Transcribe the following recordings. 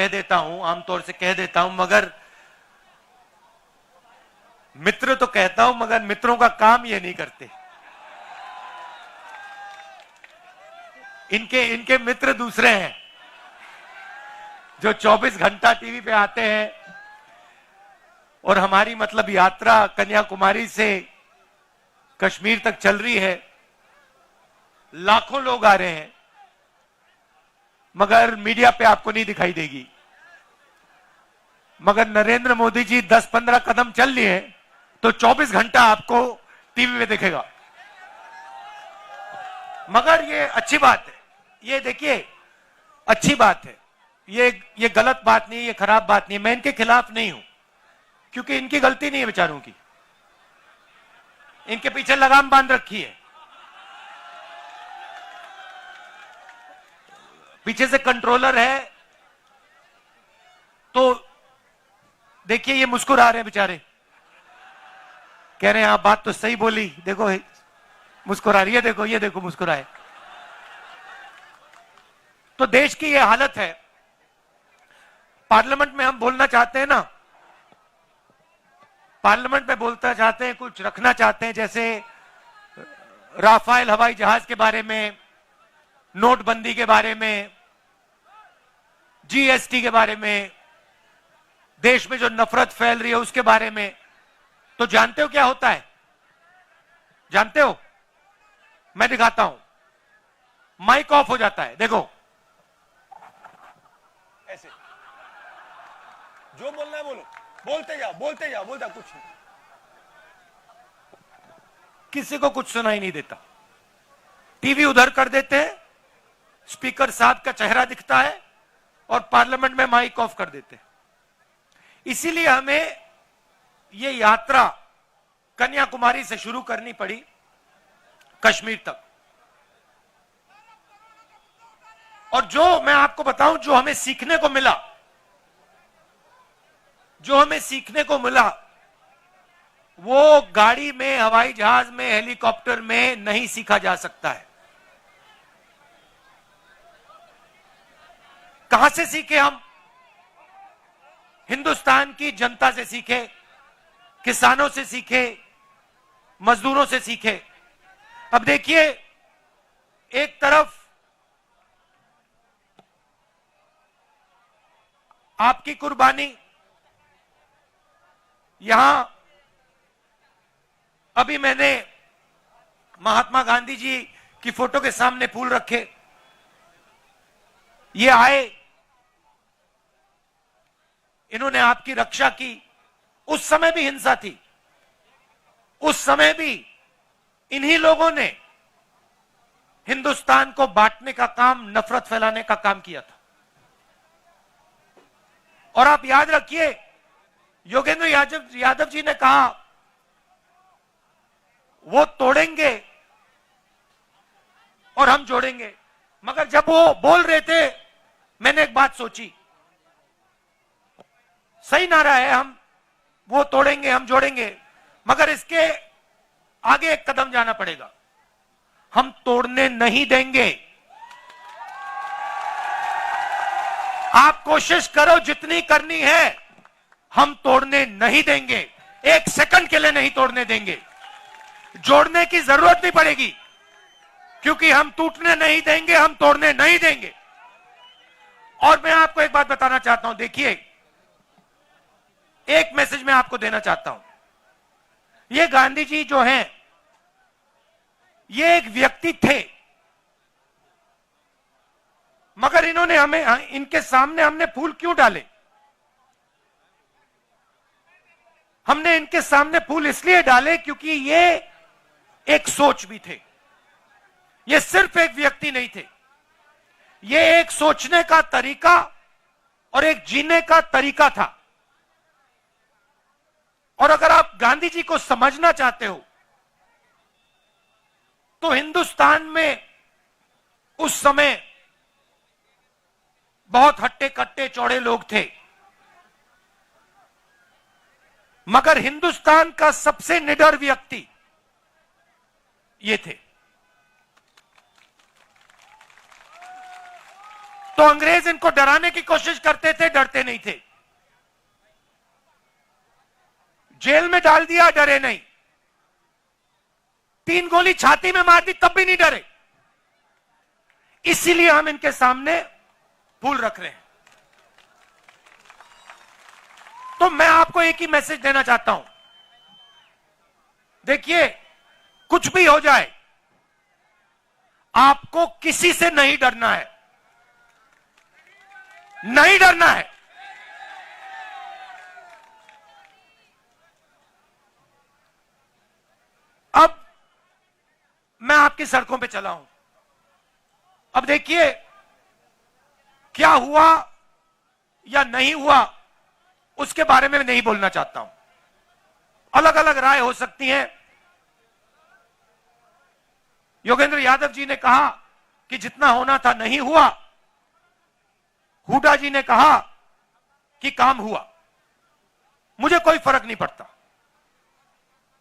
कह देता हूं, आमतौर से कह देता हूं, मगर मित्र तो कहता हूं, मगर मित्रों का काम ये नहीं करते। इनके मित्र दूसरे हैं जो 24 घंटा टीवी पे आते हैं। और हमारी मतलब यात्रा कन्याकुमारी से कश्मीर तक चल रही है, लाखों लोग आ रहे हैं, मगर मीडिया पे आपको नहीं दिखाई देगी। मगर नरेंद्र मोदी जी 10-15 कदम चल लिए तो 24 घंटा आपको टीवी में दिखेगा। मगर ये अच्छी बात है, ये देखिए अच्छी बात है, ये गलत बात नहीं है, ये खराब बात नहीं है। मैं इनके खिलाफ नहीं हूं, क्योंकि इनकी गलती नहीं है बेचारों की, इनके पीछे लगाम बांध रखी है, पीछे से कंट्रोलर है। तो देखिए ये मुस्कुरा रहे हैं बेचारे, कह रहे हैं आप बात तो सही बोली, देखो मुस्कुरा रही है, देखो ये देखो मुस्कुराए। तो देश की ये हालत है। पार्लियामेंट में हम बोलना चाहते हैं ना, पार्लियामेंट में बोलना चाहते हैं, कुछ रखना चाहते हैं, जैसे राफेल हवाई जहाज के बारे में, नोटबंदी के बारे में, जीएसटी के बारे में, देश में जो नफरत फैल रही है उसके बारे में। तो जानते हो क्या होता है? जानते हो? मैं दिखाता हूं, माइक ऑफ हो जाता है, देखो ऐसे, जो बोलना है बोलो, बोलते जाओ बोलते जाओ, बोलता कुछ नहीं, किसी को कुछ सुनाई नहीं देता। टीवी उधर कर देते हैं, स्पीकर साहब का चेहरा दिखता है, और पार्लियामेंट में माइक ऑफ कर देते हैं। इसीलिए हमें ये यात्रा कन्याकुमारी से शुरू करनी पड़ी कश्मीर तक। और जो मैं आपको बताऊं, जो हमें सीखने को मिला, जो हमें सीखने को मिला, वो गाड़ी में, हवाई जहाज में, हेलीकॉप्टर में नहीं सीखा जा सकता है। कहां से सीखे हम? हिंदुस्तान की जनता से सीखे, किसानों से सीखे, मजदूरों से सीखे। अब देखिए, एक तरफ आपकी कुर्बानी, यहां अभी मैंने महात्मा गांधी जी की फोटो के सामने फूल रखे, ये आए, इन्होंने आपकी रक्षा की। उस समय भी हिंसा थी, उस समय भी इन्हीं लोगों ने हिंदुस्तान को बांटने का काम, नफरत फैलाने का काम किया था। और आप याद रखिए, योगेंद्र यादव जी ने कहा वो तोड़ेंगे और हम जोड़ेंगे। मगर जब वो बोल रहे थे, मैंने एक बात सोची, सही नारा है, हम वो तोड़ेंगे हम जोड़ेंगे, मगर इसके आगे एक कदम जाना पड़ेगा। हम तोड़ने नहीं देंगे। आप कोशिश करो जितनी करनी है, हम तोड़ने नहीं देंगे, एक सेकंड के लिए नहीं तोड़ने देंगे। जोड़ने की जरूरत नहीं पड़ेगी, क्योंकि हम टूटने नहीं देंगे, हम तोड़ने नहीं देंगे। और मैं आपको एक बात बताना चाहता हूं, देखिए एक मैसेज मैं आपको देना चाहता हूं। ये गांधी जी जो हैं, ये एक व्यक्ति थे, मगर इन्होंने हमें, इनके सामने हमने फूल क्यों डाले? हमने इनके सामने फूल इसलिए डाले क्योंकि ये एक सोच भी थे। ये सिर्फ एक व्यक्ति नहीं थे, ये एक सोचने का तरीका और एक जीने का तरीका था। और अगर आप गांधी जी को समझना चाहते हो, तो हिंदुस्तान में उस समय बहुत हट्टे कट्टे चौड़े लोग थे, मगर हिंदुस्तान का सबसे निडर व्यक्ति ये थे। तो अंग्रेज इनको डराने की कोशिश करते थे, डरते नहीं थे। जेल में डाल दिया, डरे नहीं। 3 गोली छाती में मार दी, तब भी नहीं डरे। इसीलिए हम इनके सामने फूल रख रहे हैं। तो मैं आपको एक ही मैसेज देना चाहता हूं, देखिए, कुछ भी हो जाए, आपको किसी से नहीं डरना है, नहीं डरना है। अब मैं आपकी सड़कों पे चला हूं। अब देखिए, क्या हुआ या नहीं हुआ उसके बारे में नहीं बोलना चाहता हूं। अलग अलग राय हो सकती है। योगेंद्र यादव जी ने कहा कि जितना होना था नहीं हुआ। हुड्डा जी ने कहा कि काम हुआ। मुझे कोई फर्क नहीं पड़ता।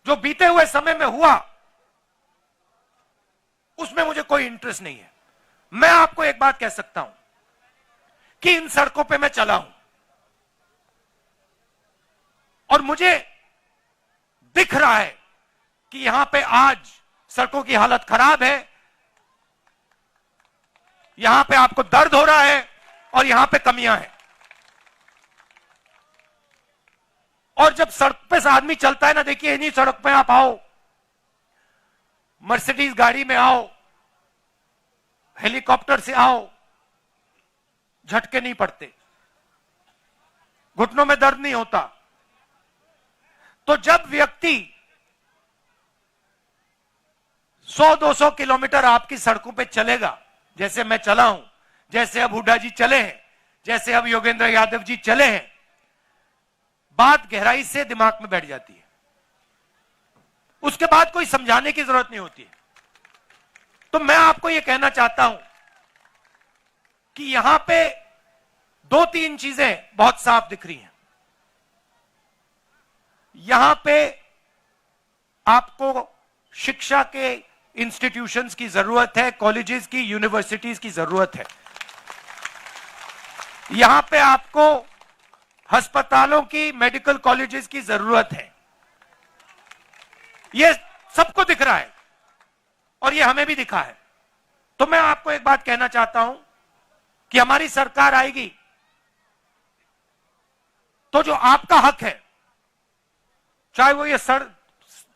जो बीते हुए समय में हुआ उसमें मुझे कोई इंटरेस्ट नहीं है। मैं आपको एक बात कह सकता हूं कि इन सड़कों पे मैं चला हूं और मुझे दिख रहा है कि यहां पे आज सड़कों की हालत खराब है, यहां पे आपको दर्द हो रहा है और यहां पे कमियां हैं। और जब सड़क पे से आदमी चलता है ना, देखिए, इन्हीं सड़क पे आप आओ, मर्सिडीज गाड़ी में आओ, हेलीकॉप्टर से आओ, झटके नहीं पड़ते, घुटनों में दर्द नहीं होता। तो जब व्यक्ति 100-200 किलोमीटर आपकी सड़कों पे चलेगा, जैसे मैं चला हूं, जैसे अब हुड्डा जी चले हैं, जैसे अब योगेंद्र यादव जी चले हैं, बात गहराई से दिमाग में बैठ जाती है। उसके बाद कोई समझाने की जरूरत नहीं होती है। तो मैं आपको यह कहना चाहता हूं कि यहां पे 2-3 चीजें बहुत साफ दिख रही हैं। यहां पे आपको शिक्षा के इंस्टीट्यूशंस की जरूरत है, कॉलेजेस की, यूनिवर्सिटीज की जरूरत है। यहां पे आपको अस्पतालों की, मेडिकल कॉलेजेस की जरूरत है। यह सबको दिख रहा है और यह हमें भी दिखा है। तो मैं आपको एक बात कहना चाहता हूं कि हमारी सरकार आएगी तो जो आपका हक है, चाहे वो ये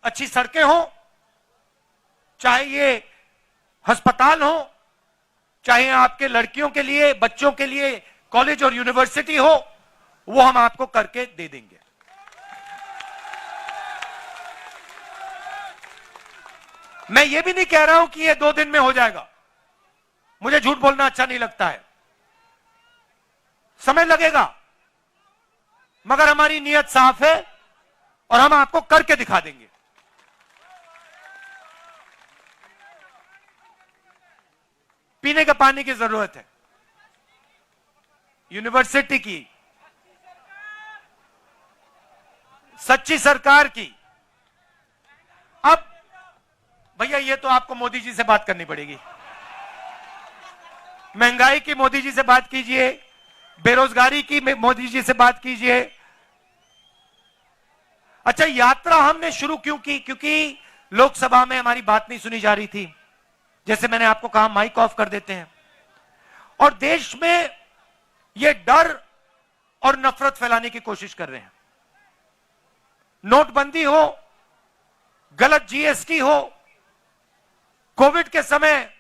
अच्छी सड़कें हो, चाहे ये अस्पताल हो, चाहे आपके लड़कियों के लिए, बच्चों के लिए कॉलेज और यूनिवर्सिटी हो, वो हम आपको करके दे देंगे। मैं ये भी नहीं कह रहा हूं कि ये 2 दिन में हो जाएगा। मुझे झूठ बोलना अच्छा नहीं लगता है। समय लगेगा, मगर हमारी नीयत साफ है और हम आपको करके दिखा देंगे। पीने का पानी की जरूरत है, यूनिवर्सिटी की, सच्ची सरकार की। अब भैया, ये तो आपको मोदी जी से बात करनी पड़ेगी। महंगाई की मोदी जी से बात कीजिए, बेरोजगारी की मोदी जी से बात कीजिए। अच्छा, यात्रा हमने शुरू क्यों की? क्योंकि लोकसभा में हमारी बात नहीं सुनी जा रही थी। जैसे मैंने आपको कहा, माइक ऑफ कर देते हैं और देश में ये डर और नफरत फैलाने की कोशिश कर रहे हैं। नोटबंदी हो, गलत जीएसटी हो, कोविड के समय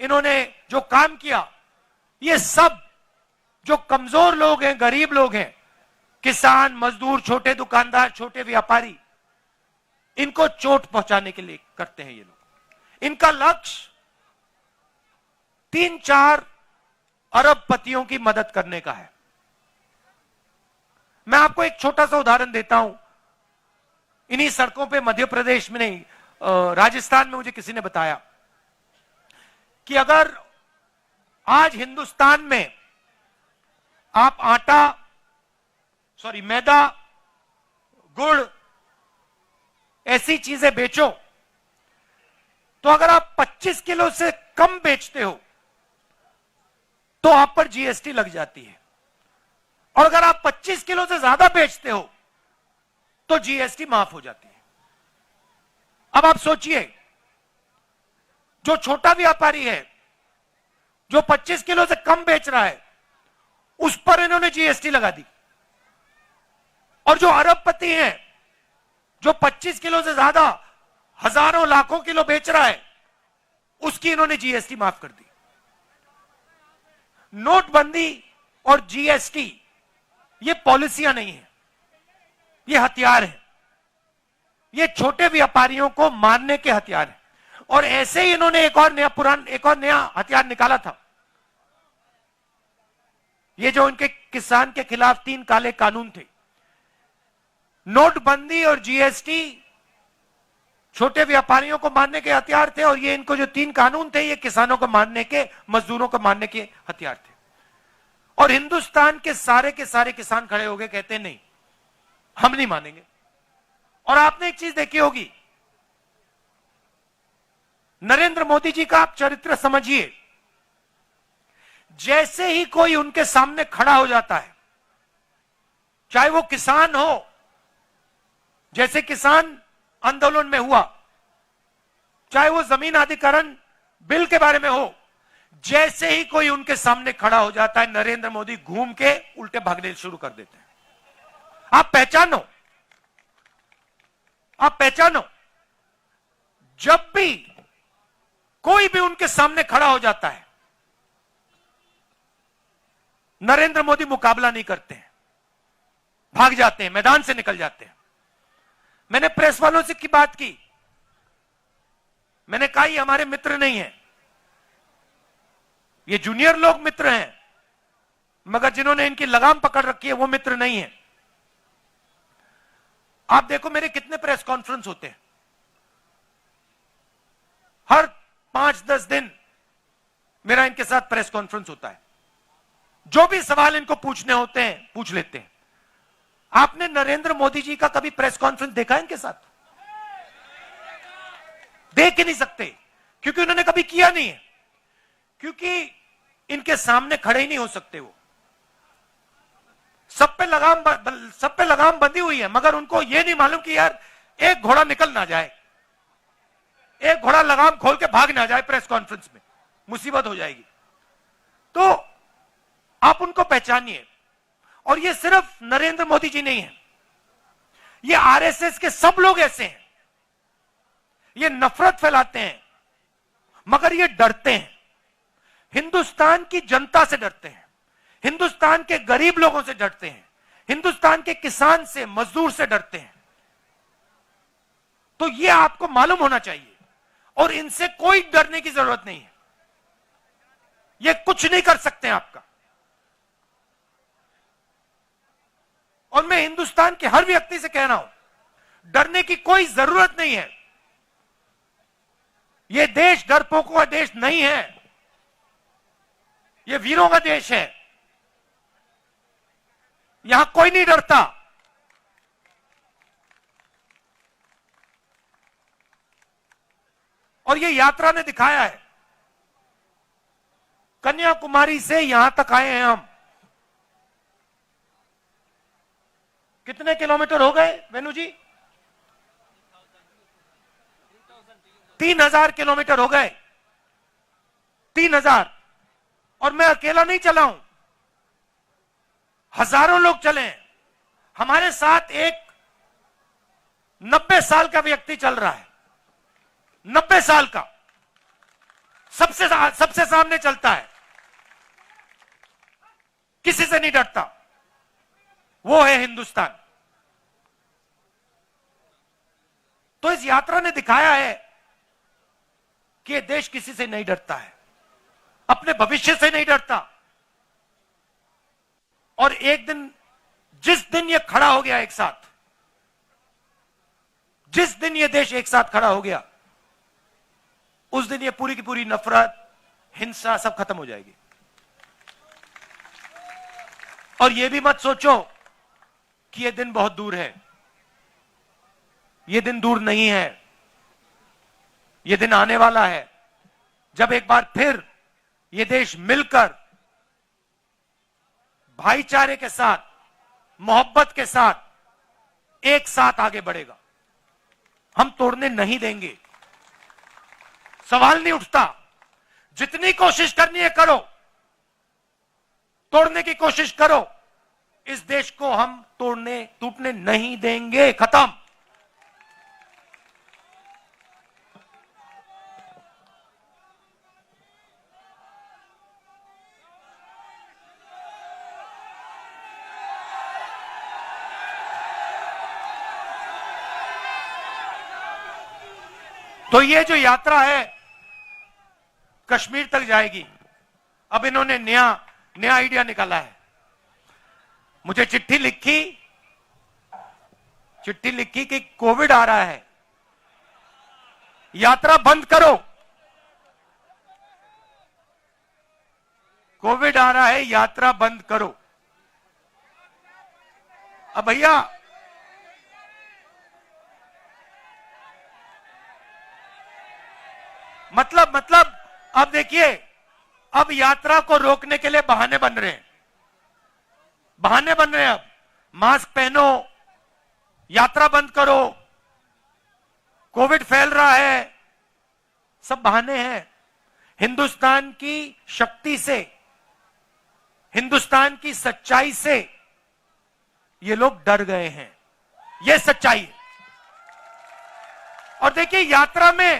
इन्होंने जो काम किया, ये सब जो कमजोर लोग हैं, गरीब लोग हैं, किसान, मजदूर, छोटे दुकानदार, छोटे व्यापारी, इनको चोट पहुंचाने के लिए करते हैं ये लोग। इनका लक्ष्य 3-4 अरबपतियों की मदद करने का है। मैं आपको एक छोटा सा उदाहरण देता हूं। इन्हीं सड़कों पे, मध्य प्रदेश में नहीं, राजस्थान में मुझे किसी ने बताया कि अगर आज हिंदुस्तान में आप मैदा, गुड़, ऐसी चीजें बेचो, तो अगर आप 25 किलो से कम बेचते हो तो आप पर जीएसटी लग जाती है, और अगर आप 25 किलो से ज्यादा बेचते हो तो जीएसटी माफ हो जाती है। अब आप सोचिए, जो छोटा व्यापारी है, जो 25 किलो से कम बेच रहा है, उस पर इन्होंने जीएसटी लगा दी, और जो अरबपति है, जो 25 किलो से ज्यादा हजारों लाखों किलो बेच रहा है, उसकी इन्होंने जीएसटी माफ कर दी। नोटबंदी और जीएसटी ये पॉलिसियां नहीं है, ये हथियार है। ये छोटे व्यापारियों को मारने के हथियार है। और ऐसे ही इन्होंने एक और नया हथियार निकाला था। ये जो इनके किसान के खिलाफ 3 काले कानून थे, नोटबंदी और जीएसटी छोटे व्यापारियों को मारने के हथियार थे, और ये इनको जो 3 कानून थे, ये किसानों को मारने के, मजदूरों को मारने के हथियार थे। और हिंदुस्तान के सारे किसान खड़े हो गए, कहते नहीं, हम नहीं मानेंगे। और आपने एक चीज देखी होगी, नरेंद्र मोदी जी का आप चरित्र समझिए, जैसे ही कोई उनके सामने खड़ा हो जाता है, चाहे वो किसान हो, जैसे किसान आंदोलन में हुआ, चाहे वो जमीन अधिग्रहण बिल के बारे में हो, जैसे ही कोई उनके सामने खड़ा हो जाता है, नरेंद्र मोदी घूम के उल्टे भागने शुरू कर देते हैं। आप पहचानो, जब भी कोई भी उनके सामने खड़ा हो जाता है, नरेंद्र मोदी मुकाबला नहीं करते हैं, भाग जाते हैं, मैदान से निकल जाते हैं। मैंने प्रेस वालों से की बात की, मैंने कहा ये हमारे मित्र नहीं है, ये जूनियर लोग मित्र हैं, मगर जिन्होंने इनकी लगाम पकड़ रखी है वो मित्र नहीं है। आप देखो मेरे कितने प्रेस कॉन्फ्रेंस होते हैं, हर 5-10 दिन मेरा इनके साथ प्रेस कॉन्फ्रेंस होता है। जो भी सवाल इनको पूछने होते हैं पूछ लेते हैं। आपने नरेंद्र मोदी जी का कभी प्रेस कॉन्फ्रेंस देखा है इनके साथ? देख ही नहीं सकते, क्योंकि उन्होंने कभी किया नहीं है, क्योंकि इनके सामने खड़े ही नहीं हो सकते। वो सब पे लगाम बंधी हुई है, मगर उनको यह नहीं मालूम कि यार एक घोड़ा निकल ना जाए, एक घोड़ा लगाम खोल के भाग ना जाए, प्रेस कॉन्फ्रेंस में मुसीबत हो जाएगी। तो आप उनको पहचानिए। और ये सिर्फ नरेंद्र मोदी जी नहीं है, ये आरएसएस के सब लोग ऐसे हैं। ये नफरत फैलाते हैं, मगर ये डरते हैं, हिंदुस्तान की जनता से डरते हैं, हिंदुस्तान के गरीब लोगों से डरते हैं, हिंदुस्तान के किसान से, मजदूर से डरते हैं। तो ये आपको मालूम होना चाहिए, और इनसे कोई डरने की जरूरत नहीं है। ये कुछ नहीं कर सकते आपका। और मैं हिंदुस्तान के हर व्यक्ति से कह रहा हूं, डरने की कोई जरूरत नहीं है। यह देश डरपोकों का देश नहीं है, यह वीरों का देश है। यहां कोई नहीं डरता। और यह यात्रा ने दिखाया है, कन्याकुमारी से यहां तक आए हैं हम। कितने किलोमीटर हो गए वेणु जी? 3000 किलोमीटर हो गए, 3000। और मैं अकेला नहीं चला हूं, हजारों लोग चले हैं। हमारे साथ एक 90 साल का व्यक्ति चल रहा है, 90 साल का, सबसे सामने चलता है, किसी से नहीं डरता। वो है हिंदुस्तान। तो इस यात्रा ने दिखाया है कि यह देश किसी से नहीं डरता है, अपने भविष्य से नहीं डरता। और एक दिन, जिस दिन यह खड़ा हो गया एक साथ, जिस दिन यह देश एक साथ खड़ा हो गया, उस दिन यह पूरी की पूरी नफरत, हिंसा सब खत्म हो जाएगी। और यह भी मत सोचो कि यह दिन बहुत दूर है। यह दिन दूर नहीं है, यह दिन आने वाला है, जब एक बार फिर यह देश मिलकर भाईचारे के साथ, मोहब्बत के साथ एक साथ आगे बढ़ेगा। हम तोड़ने नहीं देंगे। सवाल नहीं उठता। जितनी कोशिश करनी है करो, तोड़ने की कोशिश करो। इस देश को हम टूटने नहीं देंगे। खत्म। तो ये जो यात्रा है कश्मीर तक जाएगी। अब इन्होंने नया आइडिया निकाला है। मुझे चिट्ठी लिखी कि कोविड आ रहा है, यात्रा बंद करो। कोविड आ रहा है, यात्रा बंद करो। अब भैया मतलब अब देखिए, अब यात्रा को रोकने के लिए बहाने बन रहे हैं। अब मास्क पहनो, यात्रा बंद करो, कोविड फैल रहा है, सब बहाने हैं। हिंदुस्तान की शक्ति से, हिंदुस्तान की सच्चाई से ये लोग डर गए हैं। ये सच्चाई है। और देखिए, यात्रा में